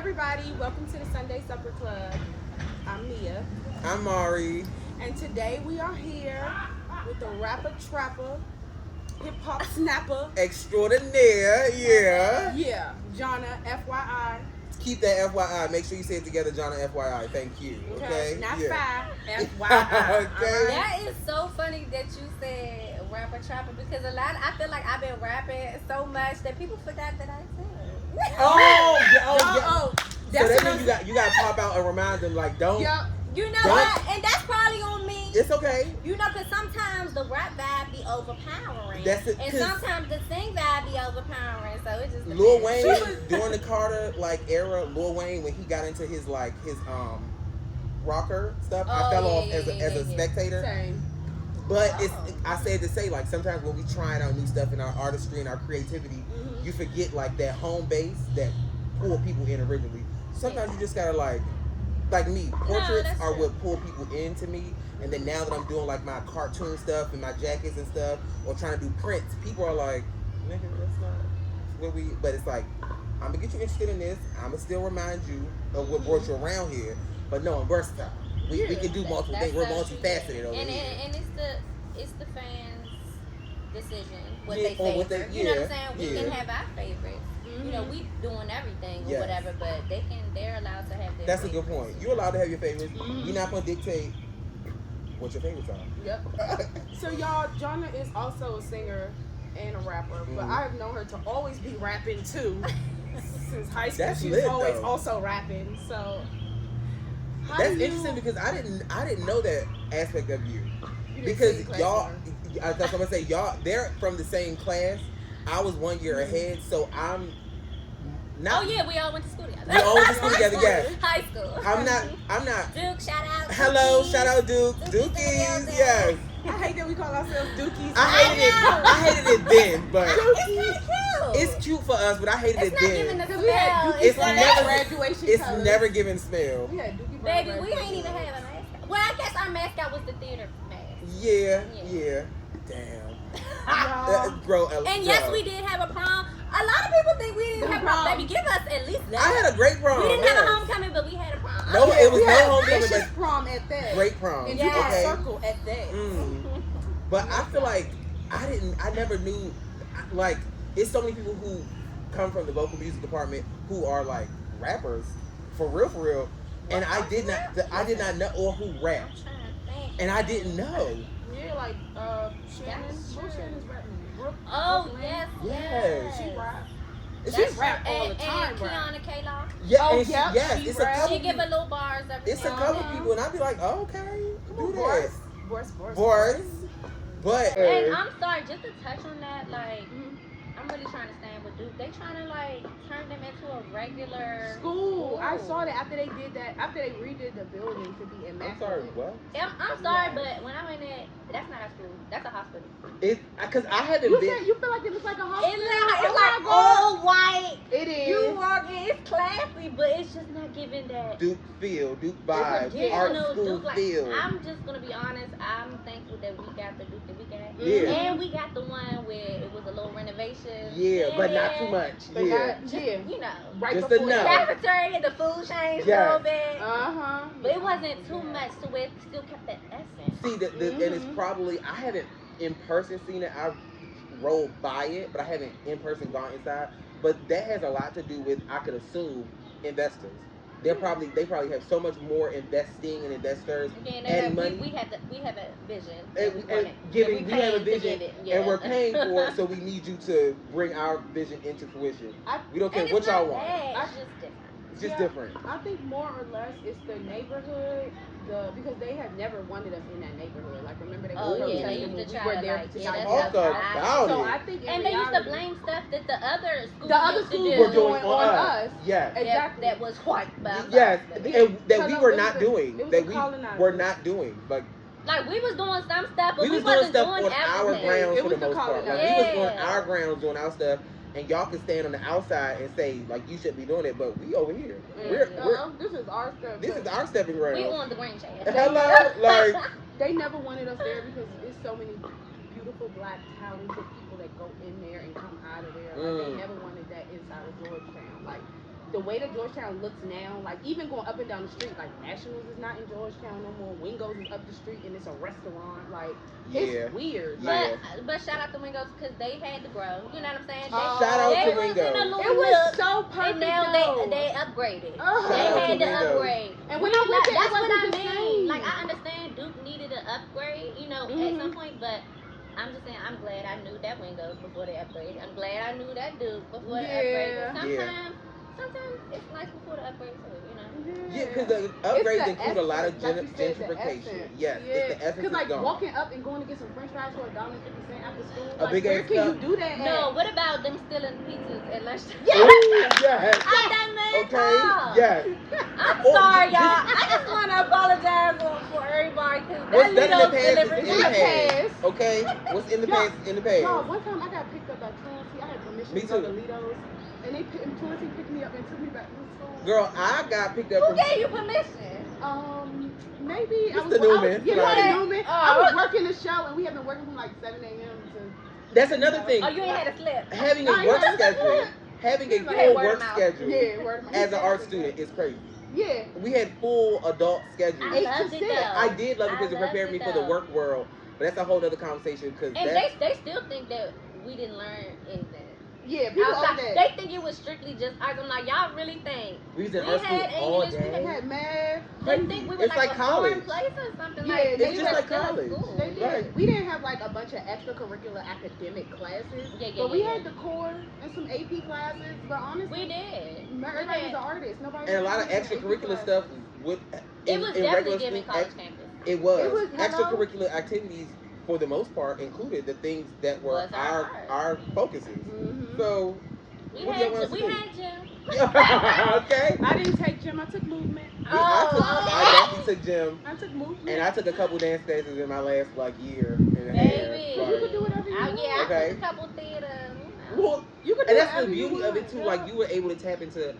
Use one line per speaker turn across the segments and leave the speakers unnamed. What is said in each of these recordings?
everybody, welcome to the Sunday Supper Club. I'm Mia,
I'm Mari.
and today we are here with the rapper trapper, hip hop snapper,
Extraordinaire, yeah.
yeah, Jonna, FYI.
Keep that FYI. Make sure you say it together, John, FYI. Thank you. Okay?
Not
Yeah.
five, FYI.
Okay.
That is so funny that you said rapper trapper because I feel like I've been rapping so much that people forgot that I said.
Oh, yeah, oh, yeah.
Oh,
So
that's
that means you got to pop out and remind them, like, don't.
Yep.
You know
Don't-
what? And that's probably on me.
It's okay.
You know, because sometimes the rap vibe be overpowering.
That's it,
And
'cause-
sometimes the sing vibe be overpowering. So it just
Lil
depends.
Wayne, during the Carter, era, Lil Wayne, when he got into his rocker stuff, I
Oh,
fell
yeah,
off
yeah,
as a
yeah.
spectator.
Same.
But it's
Oh.
I said to say, like, sometimes when we trying out new stuff in our artistry and our creativity,
Mhm.
you forget like that home base that pull people in originally. Sometimes you just gotta like me, portraits
that's
are
true.
what pull people into me. And then now that I'm doing like my cartoon stuff and my jackets and stuff, or trying to do prints, people are like, nigga, that's not what we. But it's like, I'm gonna get you interested in this. I'm gonna still remind you of what brought you around here. But no, I'm versatile. We can do multiple things. We're
so true.
multifaceted over
and,
here.
and it's the fans' decision what
Yeah,
they
or
favor.
what they-
You know what I'm
yeah,
saying? We
yeah.
can have our favorites. You know, we doing everything or
Yes.
whatever, but they're allowed to have their
That's a
favorites.
good point. You're allowed to have your favorites.
Mhm.
You're not gonna dictate what your favorites are.
Yep. So y'all, Jonna is also a singer and a rapper, but
Mhm.
I have known her to always be rapping too. Since high school,
That's
she was
lit,
always
though.
also rapping. So how
That's
do you,
interesting because I didn't know that aspect of you.
you didn't
Because
sing class
y'all,
with
that's what I'm gonna say. Y'all, they're from the same class. I was 1 year ahead, so I'm not.
Oh yeah, we all went to school together.
We all went to school together. Yes.
High school.
I'm not.
Duke, shout out.
Hello,
Dookies.
shout out Duke.
Dookies in the
Dookies,
building.
yes.
I hate that we call ourselves Dookies.
I hated it then, but
It's kind of cute.
it's cute for us. But I hated
It's
it
not giving
then.
the
Because we had
smell.
Dookie
It's
Brown
never-
graduation
It's
colors.
never given smell.
We had Dookie Brown
Baby, we
graduation
ain't even
colors.
have a mascot. Well, I guess our mascot was the theater mask.
Yeah.
Yeah.
Damn.
Y'all,
Bro,
And yes, we did have a prom. A lot of people think we didn't
The
have a prom.
prom.
Baby, give us at least that.
I had a great prom.
We didn't have a
yes.
homecoming, but we had a prom.
No, it was
we
no
had
homecoming,
vicious
but
prom at that.
great prom.
And
Yeah.
you got
Okay.
circle at that.
Mm. But I feel like I never knew, like, it's so many people who come from the vocal music department who are like rappers, for real, and I did not know, or who rap,
I'm trying to think.
and I didn't know.
Yeah, like Shannon.
That's
What's
true.
Shannon's rapping? Brooke.
Oh,
Brooklyn?
yes.
Yes.
She rap.
It's
She
just,
rap all the
And
time, bro.
Kiana K-Law.
yeah,
Oh,
and
yep,
yes,
she
it's
rap.
a couple.
She give a little bars every
It's a
now
couple
and then.
people, and I'd be like, oh, okay,
Come on,
do that,
Boris.
Boris. But
And I'm sorry, just to touch on that, like,
Mhm.
I'm really trying to stand with Duke. They trying to, like, turn them into a regular
School. I saw that after they did that. After they redid the building to be
I'm
immaculate.
sorry, what?
I'm sorry,
Yes.
but when I went in, that's not a school. That's a hospital.
It's because I haven't
You
been.
said you feel like it looks like a hospital.
It's
Oh
like
my God.
all white.
It is.
You walk in, it's classy, but it's just not giving that
Duke feel, Duke vibe, art
traditional
school
Duke. Like,
feel.
I'm just gonna be honest. I'm thankful that we got the Duke that we got,
Yeah.
and we got the one where it was a little renovation.
Yeah, but not
and
too much.
But
Yeah.
not,
Just,
yeah.
you know,
Right
Just
before
enough.
that.
cafeteria, the food changed a
Yes.
little bit,
Uh-huh.
but it wasn't too much to where it still kept that essence.
See, and it's
Mhm.
probably, I haven't in person seen it. I rolled by it, but I haven't in person gone inside. But that has a lot to do with, I could assume, investors. They probably have so much more investing and investors
Again,
adding money.
we have a vision.
And,
we
and
wanted,
giving,
and
we have a
paying to
vision,
give it,
and we're paying for it, so we need you to bring our vision into fruition. We don't care
And
what
it's
y'all
not
want.
bad, it's just different.
It's just
Yeah.
different.
I think more or less it's the neighborhood, because they have never wanted us in that neighborhood. Like, remember they
Oh,
were
yeah, they
protesting
used
when
to
we
try
were
to,
there
like,
to
yeah,
get
that's
Talk
not
about
So
it.
I think in
And they used to
reality,
blame stuff that the other schools
the other
used to
schools
do
We're doing on us. Yes.
Exactly.
that was white by
Yes,
us.
and that we
Because
were
it
not
was a-
doing.
it was
That
a
we
colonizer.
were not doing. Like,
Like, we was doing some stuff, but
we
we
was doing
wasn't
stuff
doing
on our
everything.
grounds
It
for
was
the
the
most part. Like,
colonizer.
we was on
Yeah.
our grounds doing our stuff, and y'all can stand on the outside and say, like, you shouldn't be doing it, but we over here.
Yeah.
This is our stuff.
This
but
is our stepping ground.
We on the green chair.
Hello? Like,
They never wanted us there because it's so many beautiful black talented people that go in there and come out of there. Like, they
Mm.
never wanted that inside of Georgetown. Like, the way that Georgetown looks now, like even going up and down the street, like Nationals is not in Georgetown no more. Wingo's is up the street and it's a restaurant. Like
Yeah.
it's weird.
Yeah.
Like
But shout out to Wingows because they had to grow. You know what I'm saying?
Shout out
They
to
was in a
Wingo.
little
it was
nook,
so perfect.
and now
though.
they upgraded.
Uh-huh.
They
Shout out
had
to
to
Wingo.
upgrade.
And when I went there,
That's
it
what
wasn't
I
the
mean.
same.
Like I understand Duke needed an upgrade, you know, at some point, but I'm just saying I'm glad I knew that Windows before they upgraded. I'm glad I knew that Duke before the upgrade. 'Cause sometimes it's nice before the upgrade too, you know.
Yeah, because the
It's
upgrades
the
include a lot of
essence, like you said, the
gentrification.
essence.
Yes,
Yeah.
it's the essence
Because
is
like
gone.
walking up and going to get some French fries for $1.50 after school,
A
like
big
where
ass
can
cup.
you do that?
No,
At?
what about them stealing pizzas at lunchtime?
Ooh, yes.
I done man
Okay.
talk.
Yes.
I'm
Or
sorry,
just-
y'all. I just want to apologize for everybody because
What's
that
done in the
Lido's
past
delivery.
is in the past.
past.
Okay. What's in the
Y'all-
past is in the past.
Y'all, one time I got picked up by Truancy. I had permission
Me
to go to
too.
Lido's, and Truancy picked me up and took me back to school.
Girl, I got picked up
Who
from.
gave you permission?
Maybe I
Mr.
was
Newman.
yeah,
Like-
Mr. Newman. I was working the show, and we have been working from like 7 a.m. to.
That's another thing.
Oh, you ain't had a slip.
Having a
I
work
had a
schedule,
slip.
having a
You had
full
word of
work
mouth.
schedule
Yeah, word of mouth.
as an art student is crazy.
Yeah.
We had full adult schedules.
I
8
loved
to
it
6.
though.
I did love it because it
loved
prepared me
it,
for the
though.
work world, but that's a whole other conversation because
And
that's
they still think that we didn't learn anything.
Yeah, people
Outside,
are that.
they think it was strictly just art. I'm like, y'all really think
we was in
we
art school
had
all
English, we
day.
They had math.
they
Crazy.
think we were
It's like
a
college.
foreign place or something.
Yeah,
Like
they
we
It's
were
just like
still
college.
in school.
They did.
Right.
We didn't have like a bunch of extracurricular academic classes, but we had the core and some AP classes. But honestly,
We did.
everybody was an artist. Nobody.
And a
was
lot of
taking AP
extracurricular
classes.
stuff would
It was
in
definitely
regular
giving
school.
college campus.
It was.
It was- hello?
Extracurricular activities for the most part included the things that were
Was our
our focuses.
Mhm.
So
We
what do y'all want
had
us to
we
do?
had gym.
Okay.
I didn't take gym. I took movement.
I definitely took gym,
I took movement.
and I took a couple dance classes in my last like year and a half.
Baby.
You could do whatever you want.
Yeah, I
Okay.
took a couple theater.
Well,
You could do
and that's the
whatever you
beauty of it
want,
too.
yeah.
Like you were able to tap into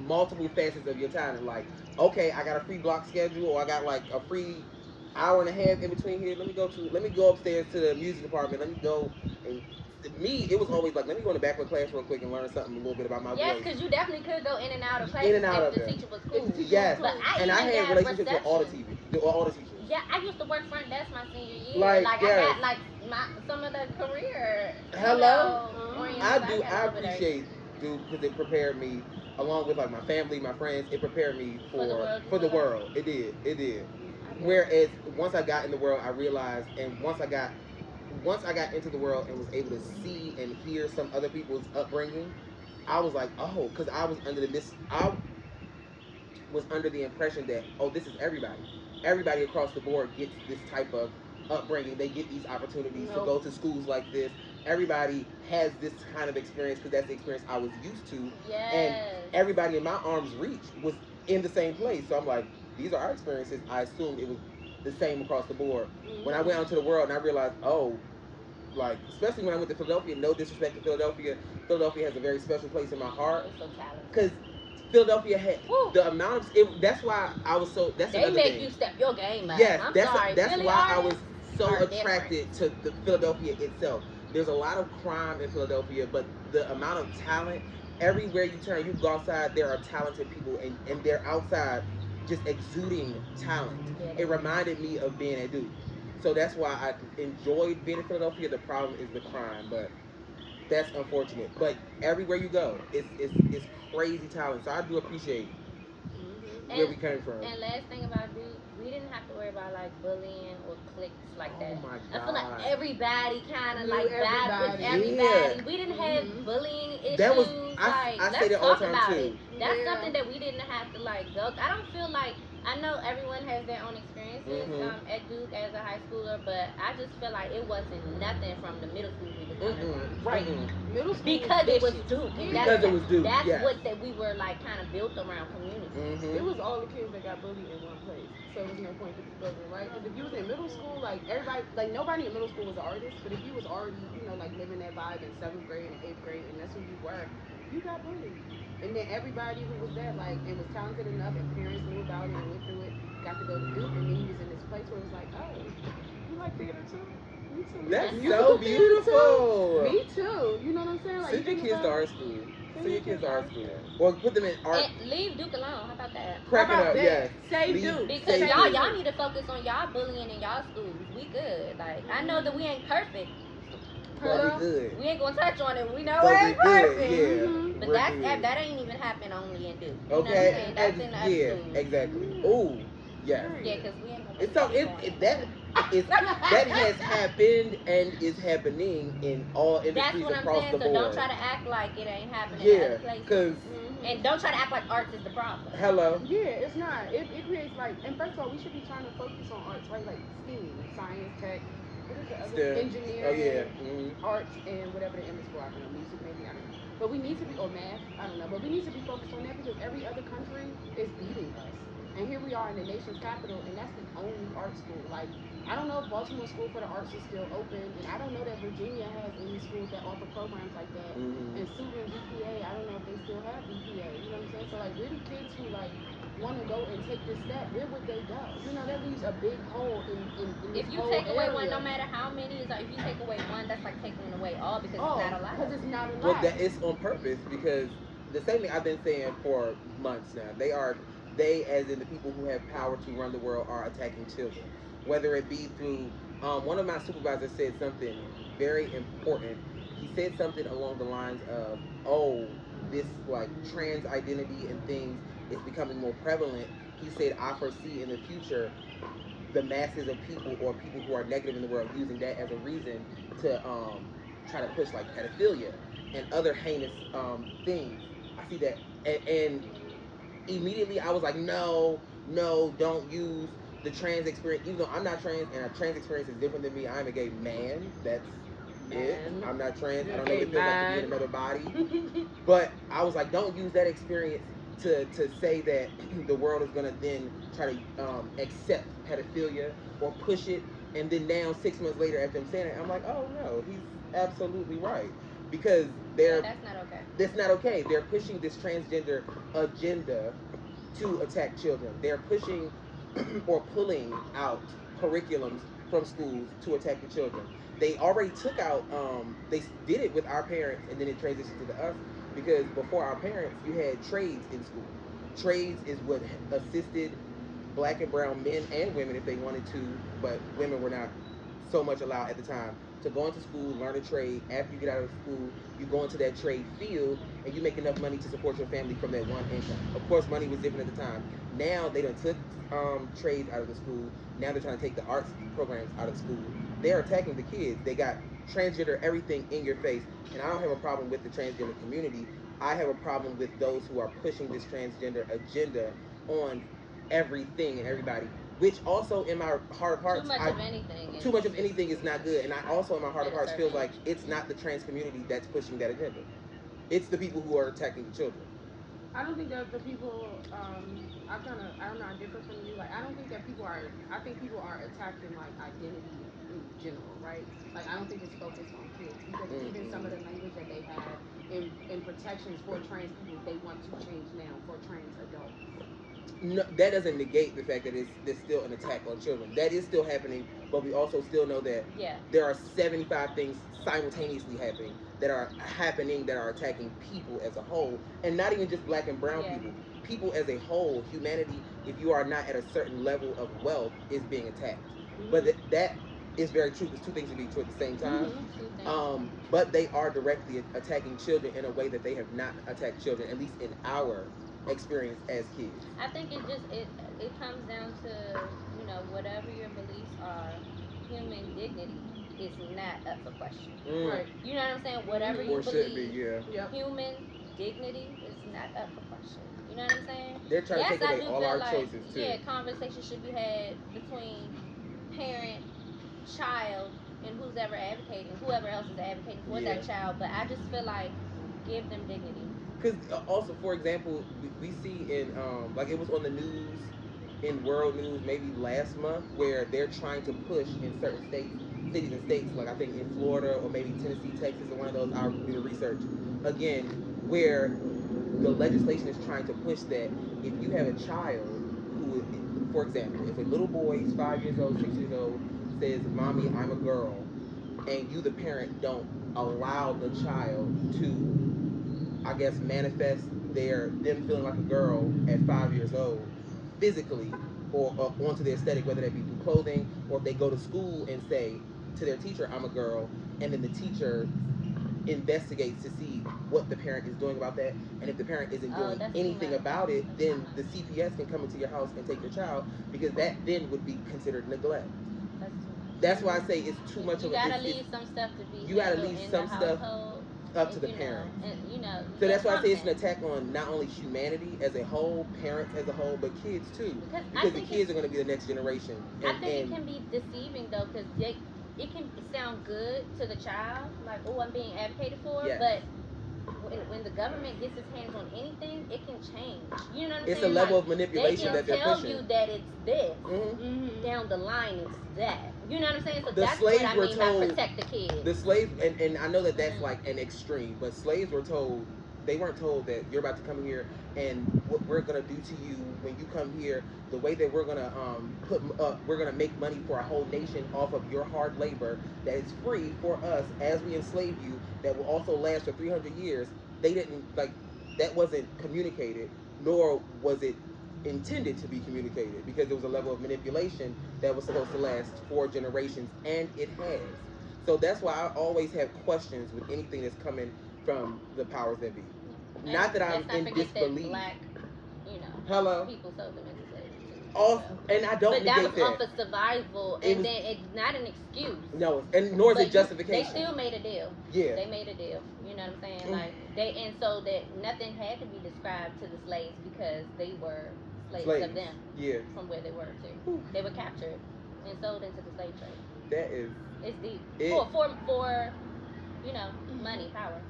multiple facets of your time. And like, okay, I got a free block schedule, or I got like a free hour and a half in between here. Let me go upstairs to the music department. Let me go and to me, it was always like, let me go in the back of the class real quick and learn something a little bit about my
Yes,
voice.
because you definitely could go in and out of
In
classes
and out
if
of
the
them.
teacher was cool.
Yes,
But I
and I
even
had
got
relationships with all the
reception.
all the teachers.
Yeah, I used to work front desk my senior year.
Like,
Like
yes.
I got like some of the career.
Hello?
Oriented.
I
got
do.
a
I
little bit of
appreciate dude because it prepared me, along with like my family, my friends. It prepared me
For the world.
for the world. It did. It did. Whereas once I got in the world, I realized, and once I got into the world and was able to see and hear some other people's upbringing, I was like, oh, because I was under the impression that, oh, this is everybody. Everybody across the board gets this type of upbringing. They get these opportunities to go to schools like this. Everybody has this kind of experience because that's the experience I was used to.
Yes.
And everybody in my arm's reach was in the same place. So I'm like, these are our experiences. I assumed it was the same across the board. When I went out into the world and I realized, oh, like, especially when I went to Philadelphia, no disrespect to Philadelphia, Philadelphia has a very special place in my heart.
It's so talented.
Because Philadelphia had the amount of that's why I was so that's
they
another
make
thing.
you step your game up.
Yes,
I'm
that's
sorry.
that's
Philly
why I was
artists
so
are
attracted to the Philadelphia itself. There's a lot of crime in Philadelphia, but the amount of talent everywhere you turn, you go outside, there are talented people, and they're outside just exuding talent.
Yeah,
It reminded me of being at Duke, so that's why I enjoyed being in Philadelphia. The problem is the crime, but that's unfortunate. But everywhere you go, it's crazy talent. So I do appreciate where we came from.
And last thing about Duke, we didn't have to worry about like bullying or cliques like
Oh
that.
my
I feel like
God.
everybody kind of
Knew
like vibe with
everybody.
everybody.
Yeah.
We didn't have bullying issues.
That was
like,
I say
let's
that all
talk
the time
about
too.
it. That's
Yeah.
something that we didn't have to like go. I don't feel like I know everyone has their own experiences at Duke as a high schooler, but I just feel like it wasn't nothing from the middle school we was coming from.
Right. Middle school
Because it was
vicious.
Duke. And
Because it was Duke.
That's
yes.
what that we were like kind of built around community.
It was all the kids that got bullied in one place, so there was no point to building, right? Because if you was in middle school, like everybody, like nobody in middle school was an artist, but if you was already, like living that vibe in 7th grade and 8th grade, and that's who you were, you got bullied. And then everybody who was that, like, and was talented enough, and parents knew about it and went through it, got to go to Duke, and then he was in this place where it was like, oh, you like theater too? Me too.
That's
Musical
so
theater
beautiful.
too? Me too. You know what I'm saying? Like,
Send your kids to art school. So your kids are at school, or put them in art.
And leave Duke alone. How about that?
Crack it up, yes.
Save Duke.
Because y'all need to focus on y'all bullying in y'all schools. We good. Like I know that we ain't perfect.
But we good.
We ain't gonna touch on it. We know it ain't perfect.
Yeah,
but that ain't even happen only in Duke. You
okay,
know what I'm saying? That's in the other schools.
Exactly. Ooh, yes.
Yeah, because we ain't gonna.
It's so that has happened and is happening in all industries across the board.
So don't try to act like it ain't happening in other places. And don't try to act like arts is the problem.
Hello.
Yeah, it's not. It creates like, and first of all, we should be trying to focus on arts, right? Like STEAM, science, tech. What is the other?
STEM.
Engineering, arts, and whatever the M is for. I don't know. Music, maybe. I don't know. But we need to be, or math. I don't know. But we need to be focused on that because every other country is beating us. And here we are in the nation's capital, and that's the only art school. Like, I don't know if Baltimore School for the Arts is still open, and I don't know that Virginia has any schools that offer programs like that. And Suba and BPA, I don't know if they still have BPA. You know what I'm saying? So, like, where do kids who, like, want to go and take this step, where would they go? You know, that leaves a big hole in this
if you
whole
take away
area.
one, no matter how many is, if you take away one, that's like taking away all because it's not allowed.
Because it's not allowed.
Well, that is on purpose because the same thing I've been saying for months now. They, as in the people who have power to run the world, are attacking children. Whether it be through, one of my supervisors said something very important. He said something along the lines of, "Oh, this like trans identity and things is becoming more prevalent." He said, "I foresee in the future the masses of people or people who are negative in the world using that as a reason to try to push like pedophilia and other heinous things." I see that, and immediately I was like, no, no, don't use the trans experience. Even though I'm not trans and a trans experience is different than me, I'm a gay man. That's it. I'm not trans. I don't know what it feels like to be in another body. But I was like, don't use that experience to say that the world is gonna then try to accept pedophilia or push it. And then now 6 months later, after I'm saying it, I'm like, oh no, he's absolutely right because
that's not okay.
That's not okay. They're pushing this transgender agenda to attack children. They're pushing or pulling out curriculums from schools to attack the children. They already took out. They did it with our parents, and then it transitioned to the us because before our parents, you had trades in school. Trades is what assisted black and brown men and women if they wanted to, but women were not so much allowed at the time to go into school, learn a trade. After you get out of school, you go into that trade field and you make enough money to support your family from that one income. Of course, money was different at the time. Now they done took trades out of the school. Now they're trying to take the arts programs out of the school. They're attacking the kids. They got transgender everything in your face. And I don't have a problem with the transgender community. I have a problem with those who are pushing this transgender agenda on everything and everybody. Which also in my heart of hearts, too much of anything is not good. And I also in my heart of hearts feels like it's not the trans community that's pushing that agenda. It's the people who are attacking the children.
I don't think that the people. I don't know. I differ from you. Like, I don't think that people are. I think people are attacking like identity in general, right? Like, I don't think it's focused on kids because even some of the language that they have in protections for trans people, they want to change now for trans adults.
No, that doesn't negate the fact that there's still an attack on children. That is still happening, but we also still know that there are 75 things simultaneously happening that are attacking people as a whole, and not even just black and brown people. People as a whole, humanity, if you are not at a certain level of wealth, is being attacked. But that is very true because two things can be true at the same time. But they are directly attacking children in a way that they have not attacked children, at least in our experience as kids.
I think it comes down to whatever your beliefs are, human dignity is not up for question.
Right.
You know what I'm saying? Whatever you believe, human dignity is not up for question. You know what I'm saying?
They're trying to take away all our choices too.
Yeah, conversation should be had between parent, child, and whoever else is advocating for that child. But I just feel like give them dignity.
Because also, for example, we see in like it was on the news, in world news maybe last month, where they're trying to push in certain states, cities and states, like I think in Florida or maybe Tennessee, Texas, or one of those. I'll do the research again, where the legislation is trying to push that if you have a child who, for example, if a little boy, he's 5 years old, 6 years old, says, "Mommy, I'm a girl," and you, the parent, don't allow the child to I guess, manifest them feeling like a girl at 5 years old, physically, or onto their aesthetic, whether that be through clothing, or if they go to school and say to their teacher, "I'm a girl," and then the teacher investigates to see what the parent is doing about that, and if the parent isn't doing anything about it, then the CPS can come into your house and take your child, because that then would be considered neglect. That's why I say it's too much of a.
You gotta leave some stuff to be.
You gotta leave some stuff up to the parents. So that's why I say it's an attack on not only humanity as a whole, parents as a whole, but kids too, because the kids are going to be the next generation.
I think it can be deceiving though, because it can sound good to the child, like, oh, I'm being advocated for, yes. But when the government gets its hands on anything, it can change. You know what I'm saying? It's a
level of manipulation that they're pushing.
They can tell you that it's this. Down the line, it's that. You know what I'm saying? So that's what I mean by protect the kids.
The slaves, and I know that that's like an extreme, but slaves were told, they weren't told that you're about to come here and what we're gonna do to you when you come here, the way that we're gonna we're gonna make money for a whole nation off of your hard labor that is free for us as we enslave you, that will also last for 300 years. They didn't, like, that wasn't communicated, nor was it intended to be communicated, because there was a level of manipulation that was supposed to last 4 generations, and it has. So that's why I always have questions with anything that's coming from the powers that be.
And
not that I'm in disbelief.
That black,
hello,
people sold them into slavery too.
And I don't.
But that was off of survival, and then it's not an excuse.
No, and nor is it justification.
They still made a deal.
Yeah,
they made a deal. You know what I'm saying? Like and so that nothing had to be described to the slaves because they were slaves of them.
Yeah, from
where they were too. They were captured and sold into the slave trade.
That is.
It's deep. For money, power.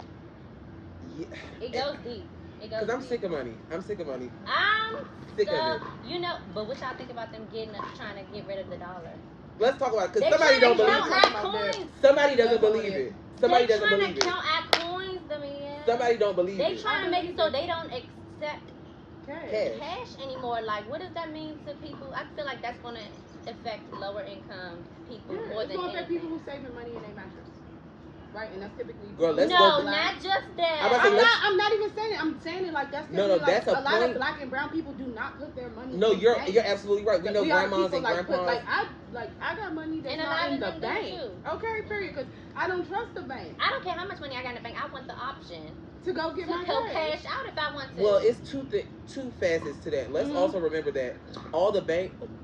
Yeah. It goes deep.
Because I'm sick of money. I'm sick of money.
I'm sick of it. But what y'all think about them trying to get rid of the dollar?
Let's talk about it, because somebody don't believe it. Somebody doesn't believe it. Somebody doesn't believe it.
They trying to count our coins,
somebody don't believe it.
They trying to make it so they don't accept cash anymore. Like, what does that mean to people? I feel like that's going to affect lower income people more than anything. It's going to affect
people who saving money in their mattress. Right, and that's typically
not just that.
I'm not even saying it. I'm saying it like that's
no. That's
a lot of black and brown people do not put their money.
No, you're absolutely right. We know grandmas and grandpas.
I got money that's not in the bank. Okay, period. Because I don't trust the bank.
I don't care how much money I got in the bank. I want the option
to go get my
cash out if I want to.
Well, it's two facets to that. Let's also remember that all the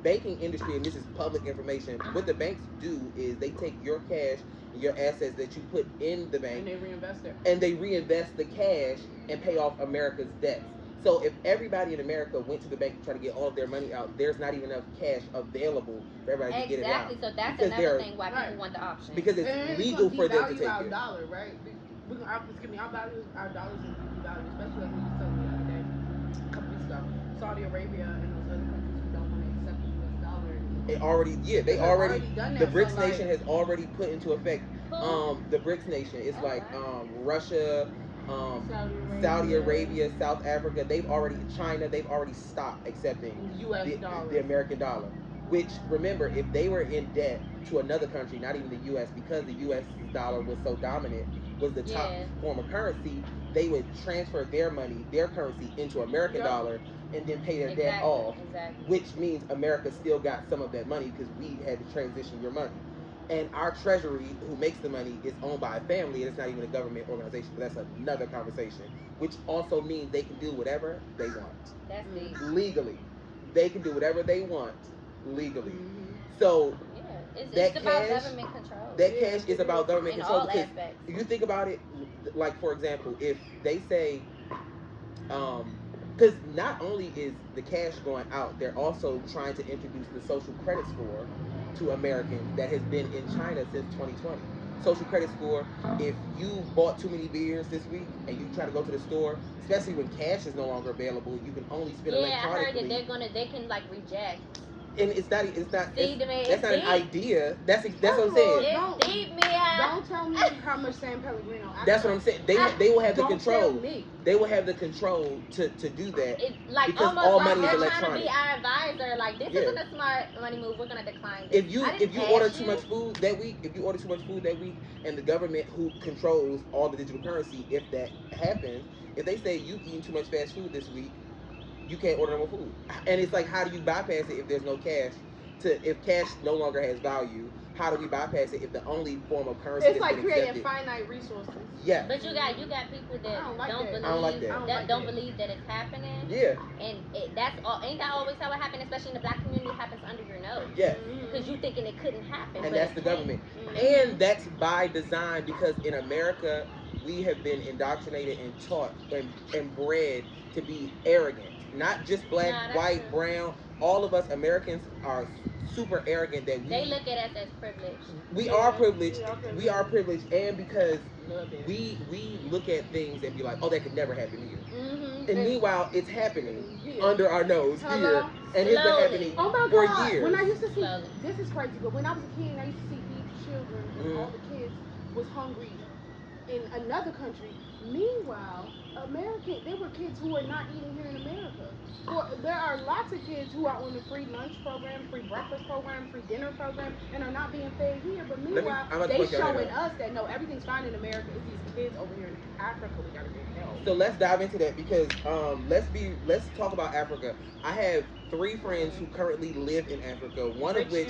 banking industry, and this is public information, what the banks do is they take your cash, your assets that you put in the bank,
and they reinvest it.
And they reinvest the cash and pay off America's debts. So if everybody in America went to the bank to try to get all of their money out, there's not even enough cash available for everybody to get it out.
Exactly. So that's another thing why people want the option.
Because it's legal for them to take
our dollar, right? Our dollars will devalue, especially like when you told me the other day, a couple weeks ago, Saudi Arabia and those other countries who don't want to accept the U.S. dollar anymore.
They already done that. The BRICS nation has already put into effect. The BRICS nation, it's Russia, Saudi Arabia, South Africa. China. They've already stopped accepting the American dollar. Which, remember, if they were in debt to another country, not even the U.S., because the U.S. dollar was so dominant, was the top form of currency, they would transfer their money, their currency, into American dollar and then pay their debt off. Which means America still got some of that money because we had to transition your money. And our treasury, who makes the money, is owned by a family, and it's not even a government organization. But that's another conversation. Which also means they can do whatever they want.
That's deep.
Legally. They can do whatever they want legally. So
it's about government control.
That cash is about government control.
All aspects.
If you think about it, like, for example, if they say, because not only is the cash going out, they're also trying to introduce the social credit score to Americans that has been in China since 2020. Social credit score, if you bought too many beers this week and you try to go to the store, especially when cash is no longer available, you can only spend electronically.
I heard that they can like reject
and it's not.
See,
that's not an idea. That's what I'm saying.
It's deep, Mia.
Don't tell me how much San Pellegrino.
That's what I'm saying. They will have the
Don't
control.
tell me.
They will have the control to do that.
It's like
because
almost
all
like
money is
they're
electronic.
trying to be our advisor. Like, this isn't a smart money move. We're gonna decline this.
If you order too much food that week, and the government who controls all the digital currency, if that happens, if they say you eating too much fast food this week, you can't order no more food. And it's like, how do you bypass it if there's no cash? If cash no longer has value, how do we bypass it if the only form of currency
it's
that's
like
been
creating
accepted?
finite resources.
Yeah.
But you got people that
don't
believe that it's happening.
Yeah.
And that's all. Ain't that always how it happens? Especially in the black community, it happens under your nose.
Yeah.
Because you thinking it couldn't happen.
And that's the government. And that's by design, because in America we have been indoctrinated and taught and bred to be arrogant. Not just black, white, brown. All of us Americans are super arrogant that
they look at us as privileged.
We are privileged. We are privileged, and because we look at things and be like, oh, that could never happen here. And meanwhile, it's happening under our nose here, and it's been happening for years.
When I used to see, this is crazy, but when I was a kid, I used to see these children and all the kids was hungry in another country. Meanwhile, there were kids who were not eating here in America. There are lots of kids who are on the free lunch program, free breakfast program, free dinner program, and are not being fed here. But meanwhile, they showing us that no, everything's fine in America. It's these kids over here in Africa we gotta get help.
So let's dive into that, because let's talk about Africa. I have 3 friends who currently live in Africa. One of which,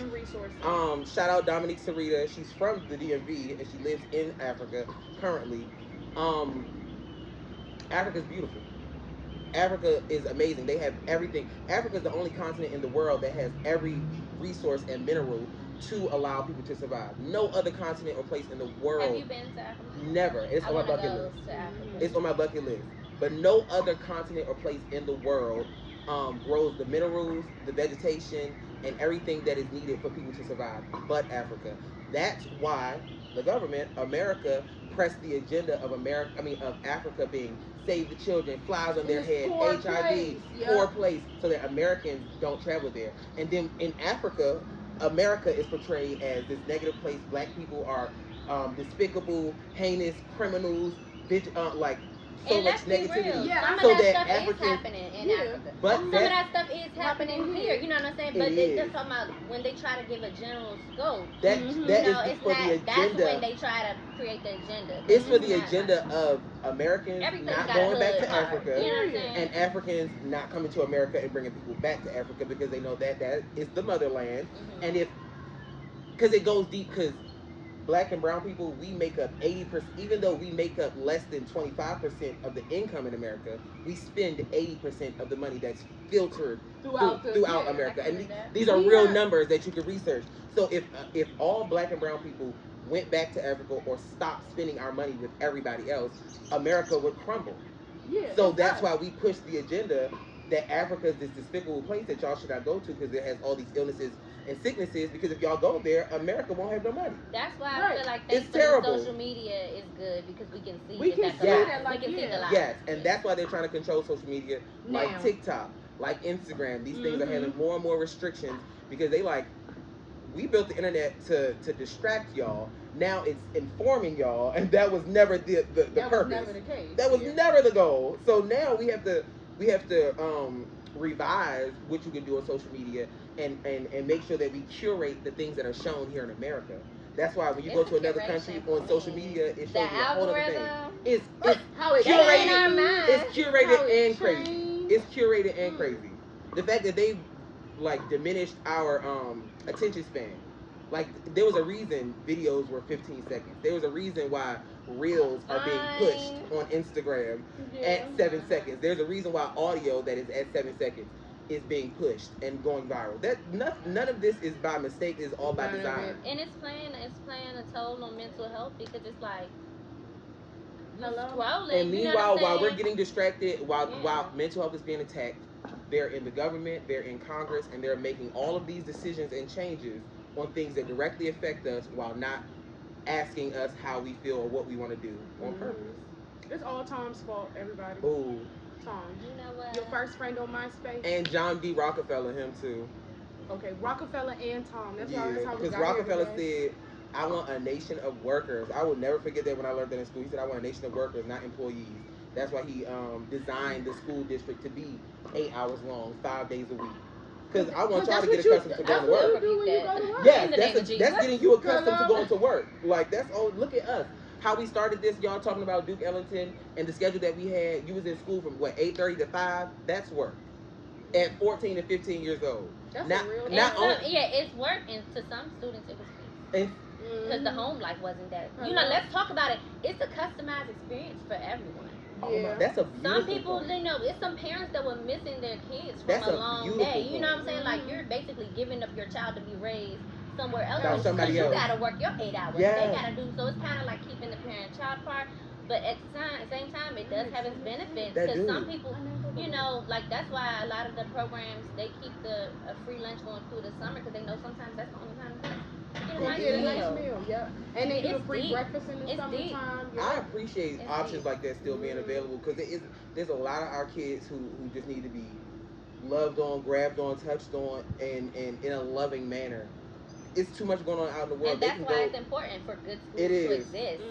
shout out Dominique Sarita. She's from the DMV and she lives in Africa currently. Africa's beautiful. Africa is amazing. They have everything. Africa is the only continent in the world that has every resource and mineral to allow people to survive. No other continent or place in the world.
Have you been to Africa?
Never. It's on my bucket list. It's on my bucket list. But no other continent or place in the world grows the minerals, the vegetation, and everything that is needed for people to survive but Africa. That's why the government, America, pressed the agenda of Africa being save the children, flies on their head, HIV, poor place, so that Americans don't travel there. And then in Africa, America is portrayed as this negative place. Black people are despicable, heinous criminals, like so much negativity.
Yeah, some of that stuff is happening in Africa.
But
some of that stuff is happening here. You know what I'm saying? But they're just talking about when they try to give a general scope.
That is for the agenda.
That's when they try to create the agenda.
It's for the agenda of Americans not going back to Africa,
you know what I'm saying?
and Africans not coming to America and bringing people back to Africa, because they know that is the motherland. And because it goes deep, because Black and brown people, we make up 80%. Even though we make up less than 25% of the income in America, we spend 80% of the money that's filtered throughout America. And these are real numbers that you can research. So if all Black and brown people went back to Africa or stopped spending our money with everybody else, America would crumble. So that's why we push the agenda that Africa is this despicable place that y'all should not go to, because it has all these illnesses and sicknesses, because if y'all go there, America won't have no money.
That's why I feel like social media is good, because we can see
we can see
the lie.
Yes, and that's why they're trying to control social media, like TikTok, like Instagram. These things are having more and more restrictions, because we built the internet to distract y'all. Now it's informing y'all, and that was never the purpose.
Was never the case.
That was never the goal. So now we have to revise what you can do on social media, and make sure that we curate the things that are shown here in America. That's why when you go to another country on social media, it shows you a whole other thing. It's curated. It's curated and crazy. It's curated and crazy. The fact that they've diminished our attention span. There was a reason videos were 15 seconds. There was a reason why reels are being pushed on Instagram at 7 seconds. There's a reason why audio that is at 7 seconds is being pushed and going viral. None of this is by mistake. It's all by design.
And it's playing a toll on mental health, because it's like scrolling.
And meanwhile, while we're getting distracted, while mental health is being attacked, they're in the government, they're in Congress, and they're making all of these decisions and changes on things that directly affect us, while not asking us how we feel or what we want to do on purpose.
It's all Tom's fault, everybody.
Ooh.
Tom.
You know what?
Your first friend on MySpace.
And John D. Rockefeller, him too.
Okay, Rockefeller and Tom. That's how. That's
Yeah,
how we
because
got here
Rockefeller
today.
said, "I want a nation of workers." I will never forget that when I learned that in school. He said, "I want a nation of workers, not employees." That's why he designed the school district to be 8 hours long, 5 days a week. Because I want y'all to
that's
get
what you.
accustomed to going
That's
to
what
work.
you do when you go to work.
Yes,
In the name of
that's
Jesus.
getting you accustomed to
Hello.
going to work. Like that's all. Look at us. How we started this, y'all talking about Duke Ellington and the schedule that we had. You was in school from what 8:30 to 5. That's work at 14 and 15 years old.
That's
Not
a real.
not on.
Yeah, it's work, and to some students it was peace. Because the home life wasn't that. You know, let's talk about it. It's a customized experience for everyone.
Yeah.
That's a beautiful
Some people,
point.
you know, it's some parents that were missing their kids from
That's
a
a
long
beautiful
day. You know what I'm
point.
saying? Like you're basically giving up your child to be raised somewhere else
By
because
somebody
you
else.
gotta work your 8 hours. They
Yes.
gotta do so. It's kind of like keeping the parent-child part, but at the same time, it does have its benefits
That
because
do.
some people, you know, like that's why a lot of the programs they keep the a free lunch going through the summer because they know sometimes that's the only time to get a nice meal.
Yeah. And they do the
It's
free
deep.
breakfast in the
It's deep.
summertime.
I
Yeah.
appreciate
It's
options
deep.
like that still being available because there's a lot of our kids who just need to be loved on, grabbed on, touched on, and in a loving manner. It's too much going on out in the world.
And that's why it's important for good schools to exist.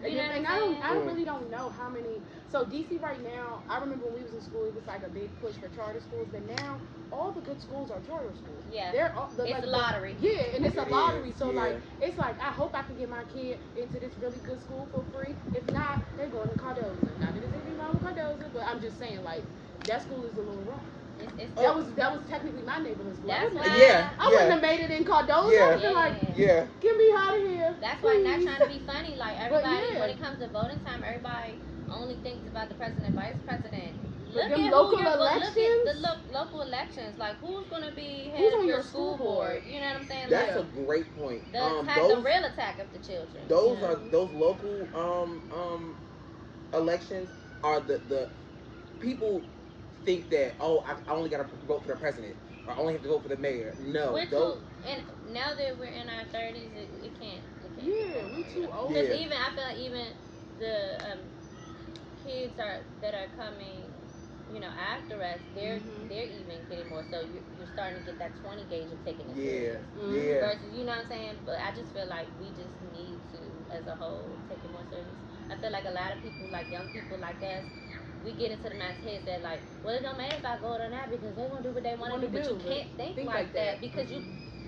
You know and I really don't know how many. So DC right now, I remember when we was in school, it was like a big push for charter schools, but now all the good schools are charter schools.
Yeah,
they're all,
it's like, a lottery.
Yeah, and it's a lottery. So
yeah.
like, it's like I hope I can get my kid into this really good school for free. If not, they're going to Cardoza. Not that there's anything wrong with Cardoza, but I'm just saying like that school is a little rough. That was technically my neighborhood school.
That's why
I wouldn't have made it in Cardoza.
Yeah.
I would have been like, get me out of here.
That's
please.
why, not trying to be funny, like everybody, when it comes to voting time, everybody only thinks about the president and vice president. Look at
local elections.
Look at the local elections. Like who's gonna be head of your school board? You know what I'm saying?
That's
like,
a great point.
The real attack of the children.
Those are those local elections are the people think that I only gotta vote for the president or I only have to vote for the mayor. No,
and now that we're in our 30s, it can't.
Yeah, we too old.
Because even I feel like even the kids that are coming, you know, after us, they're even getting more. So you're starting to get that 20 gauge of taking it serious. Versus, you know what I'm saying? But I just feel like we just need to, as a whole, take it more serious. I feel like a lot of people, like young people like us, we get into the man's head that like, well, it don't matter if I go or not because they're gonna do what they want to do. But you can't think like that because you